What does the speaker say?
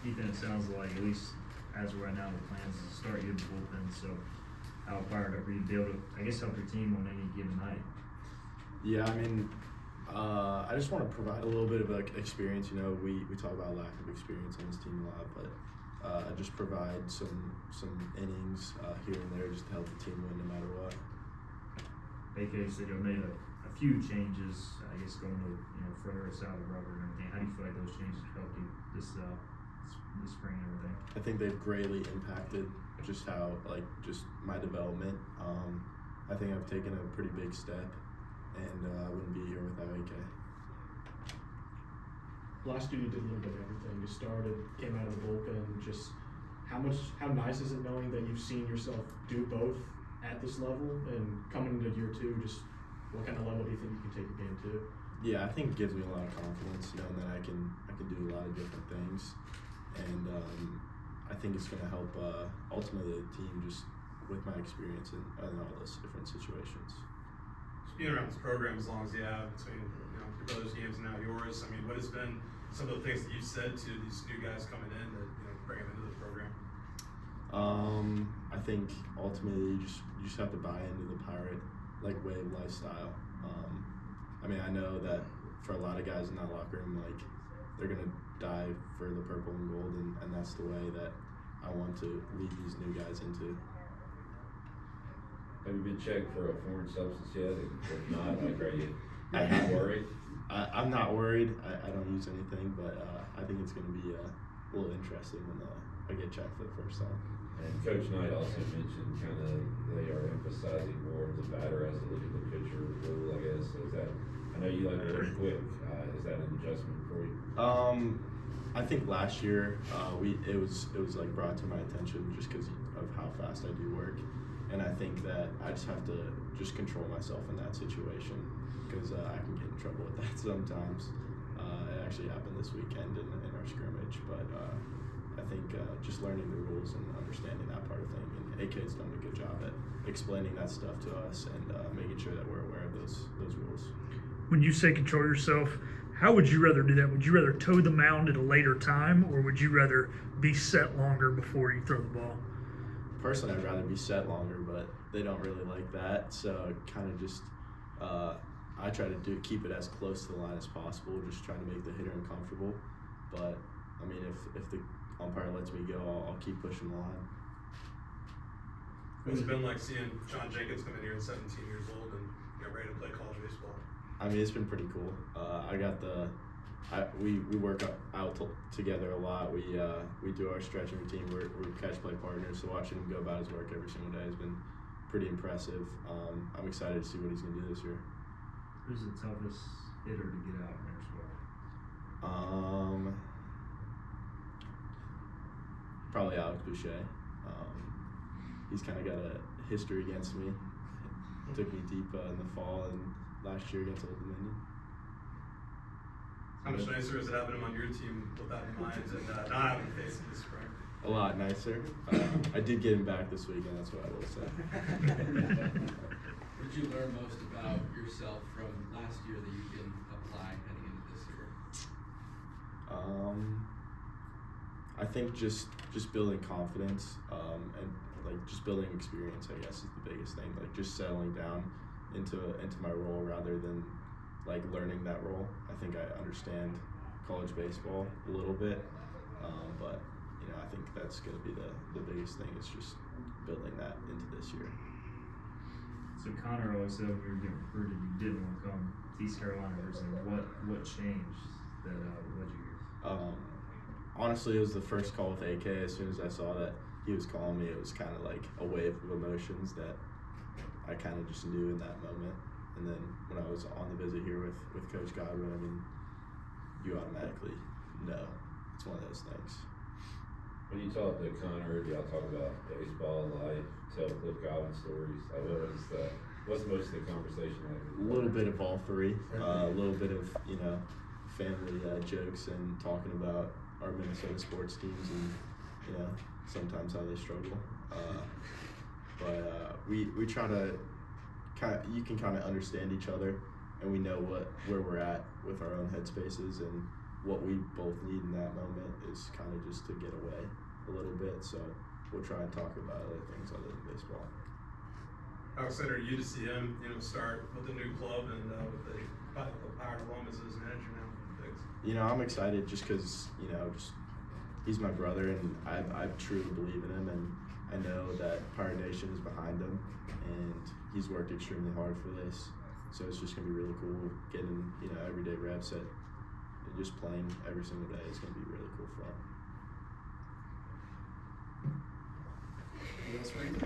Ethan, it sounds like, at least as of right now, the plans is to start you in the bullpen, so how fired up are you to be able to, I guess, help your team on any given night? Yeah, I mean, I just want to provide a little bit of like experience. You know, we talk about lack of experience on this team a lot, but just provide some innings here and there just to help the team win no matter what. AK said you made a few changes, I guess, going to furthest out of the rubber and everything. How do you feel like those changes helped you this spring and everything? I think they've greatly impacted just how just my development. I think I've taken a pretty big step, and I wouldn't be here without AK. Last year you did a little bit of everything. You started, came out of the bullpen. Just how nice is it knowing that you've seen yourself do both at this level, and coming into year two, just what kind of level do you think you can take your game to? Yeah, I think it gives me a lot of confidence knowing that I can do a lot of different things, and I think it's going to help ultimately the team just with my experience in all those different situations. So being around this program as long as you have, between your brother's games and now yours, I mean, what has been some of the things that you've said to these new guys coming in that bring them into the program? I think ultimately you just have to buy into the Pirate way of lifestyle. I mean, I know that for a lot of guys in that locker room, they're gonna die for the purple and gold, and that's the way that I want to lead these new guys into. Have you been checked for a foreign substance yet? If not, are you worried? I'm not worried. I don't use anything, but I think it's going to be a little interesting when I get checked for the first time. And Coach Knight also mentioned they are emphasizing more of the batter as they look at the pitcher rule, I guess. Is that, I know you like to work quick. Is that an adjustment for you? I think last year it was brought to my attention just because of how fast I do work, and I think that I just have to just control myself in that situation because I can get in trouble with that sometimes. It actually happened this weekend in our scrimmage, but I think just learning the rules and understanding that part of thing, and AK's done a good job at explaining that stuff to us and making sure that we're aware of those rules. When you say control yourself, how would you rather do that? Would you rather toe the mound at a later time, or would you rather be set longer before you throw the ball? Personally, I'd rather be set longer, but they don't really like that, so kind of just I try to keep it as close to the line as possible, just trying to make the hitter uncomfortable. But I mean, if the umpire lets me go, I'll keep pushing the line. What's it been like seeing John Jenkins come in here at 17 years old and ready to play college baseball? I mean, it's been pretty cool. We work out together a lot. We do our stretching routine. We're catch play partners, so watching him go about his work every single day has been pretty impressive. I'm excited to see what he's going to do this year. Who's the toughest hitter to get out in their sport? Probably Alex Boucher. He's kind of got a history against me. Took me deep in the fall and last year against Old Dominion. How much nicer is it having him on your team with that in mind and not having to face him this spring? A lot nicer. I did get him back this week, and that's what I will say. What did you learn most about yourself from last year that you can apply heading into this year? I think just building confidence and just building experience, I guess, is the biggest thing. Just settling down into my role rather than learning that role. I think I understand college baseball a little bit, but I think that's going to be the biggest thing is just building that into this year. So Connor always said when you were getting recruited, you didn't want to come to East Carolina University. What changed that led you here? Honestly, it was the first call with AK. As soon as I saw that he was calling me, it was kind of like a wave of emotions that I kind of just knew in that moment. And then when I was on the visit here with Coach Godwin, I mean, you automatically know. It's one of those things. When you talk to Connor, do y'all talk about baseball, life, tell Cliff Godwin stories? What's most of the conversation like? A little bit of all three. A little bit of family jokes and talking about our Minnesota sports teams and sometimes how they struggle. But we try to you can kind of understand each other, and we know where we're at with our own headspaces and what we both need in that moment is kind of just to get away a little bit. So we'll try and talk about other things other than baseball. How excited are you to see him, start with the new club and with the Pirate alum as his manager now? Thanks. I'm excited just because, just he's my brother, and I truly believe in him, and I know that Pirate Nation is behind him, and he's worked extremely hard for this. So it's just gonna be really cool getting, everyday reps at and just playing every single day. It's gonna be really cool for him. Anything else for you?